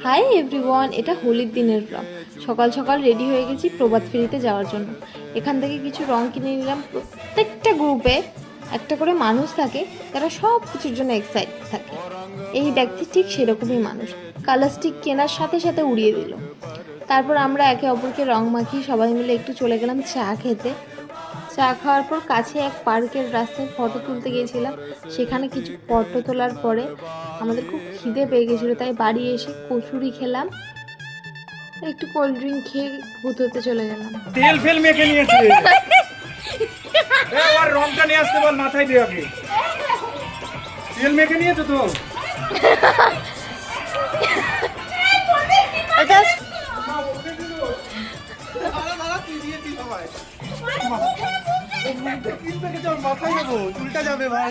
Hi everyone, এটা হোলির দিনের ব্লগ। সকাল সকাল রেডি হয়ে গেছি প্রভাত ফেরিতে যাওয়ার জন্য। এখান থেকে কিছু রং কিনে নিলাম। প্রত্যেকটা গ্রুপে একটা করে মানুষ থাকে, তারা সব কিছুর জন্য এক্সাইটেড থাকে। এই ব্যক্তি ঠিক সেরকমই মানুষ, কালার স্টিক কেনার সাথে সাথে উড়িয়ে দিল। তারপর আমরা একে অপরকে রং মাখিয়ে সবাই মিলে একটু চলে গেলাম চা খেতে। চা খাওয়ার পর কাছে এক পার্কের রাস্তায় ফটো তুলতে গিয়েছিলাম। সেখানে কিছু ফটো তোলার পরে আমাদের খুব খিদে পেয়ে গেছিলো, তাই বাড়ি এসে কচুরি খেলাম, একটু কোল্ড ড্রিঙ্ক খেয়ে ভূত হতে চলে গেলাম। তেল ফেল মেখে নিয়েছে। আর রংটা নিয়ে আসতে বল, মাথায় দিয়ে আগে তেল মেখে নিয়েছো তো। মাথায় যাবো, চুলটা যাবে ভাই।